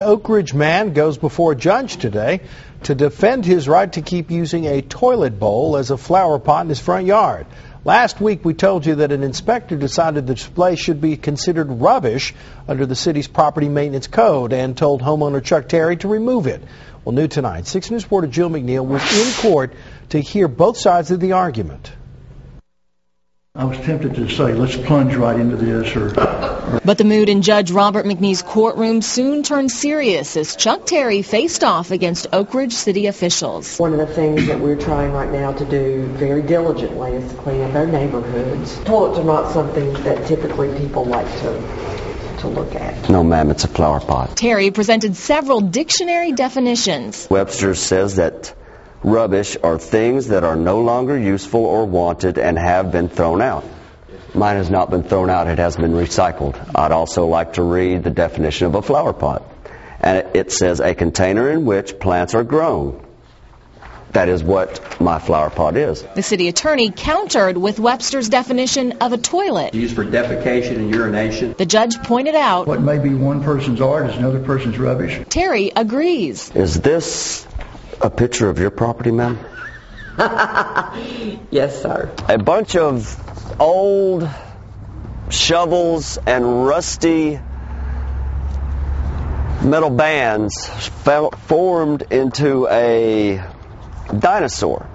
Oak Ridge man goes before a judge today to defend his right to keep using a toilet bowl as a flower pot in his front yard. Last week we told you that an inspector decided the display should be considered rubbish under the city's property maintenance code and told homeowner Chuck Terry to remove it. Well, new tonight, 6 News reporter Jill McNeil was in court to hear both sides of the argument. I was tempted to say, let's plunge right into this. But the mood in Judge Robert McNee's courtroom soon turned serious as Chuck Terry faced off against Oak Ridge city officials. One of the things that we're trying right now to do very diligently is to clean up our neighborhoods. Toilets are not something that typically people like to look at. No, ma'am, it's a flower pot. Terry presented several dictionary definitions. Webster says that rubbish are things that are no longer useful or wanted and have been thrown out. Mine has not been thrown out, it has been recycled. I'd also like to read the definition of a flower pot. And it says a container in which plants are grown. That is what my flower pot is. The city attorney countered with Webster's definition of a toilet. Used for defecation and urination. The judge pointed out What may be one person's art is another person's rubbish. Terry agrees. Is this a picture of your property, ma'am? Yes, sir. A bunch of old shovels and rusty metal bands formed into a dinosaur.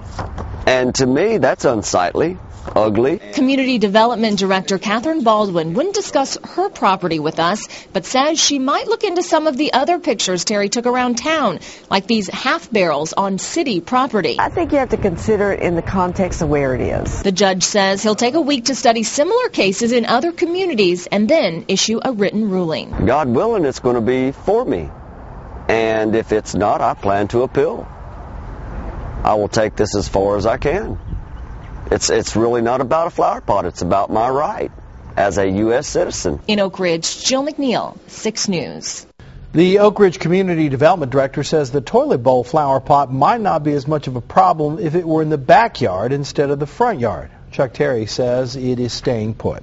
And to me, that's unsightly, ugly. Community Development Director Catherine Baldwin wouldn't discuss her property with us, but says she might look into some of the other pictures Terry took around town, like these half barrels on city property. I think you have to consider it in the context of where it is. The judge says he'll take a week to study similar cases in other communities and then issue a written ruling. God willing, it's going to be for me. And if it's not, I plan to appeal. I will take this as far as I can. It's really not about a flower pot. It's about my right as a U.S. citizen. In Oak Ridge, Jill McNeil, 6 News. The Oak Ridge Community Development Director says the toilet bowl flower pot might not be as much of a problem if it were in the backyard instead of the front yard. Chuck Terry says it is staying put.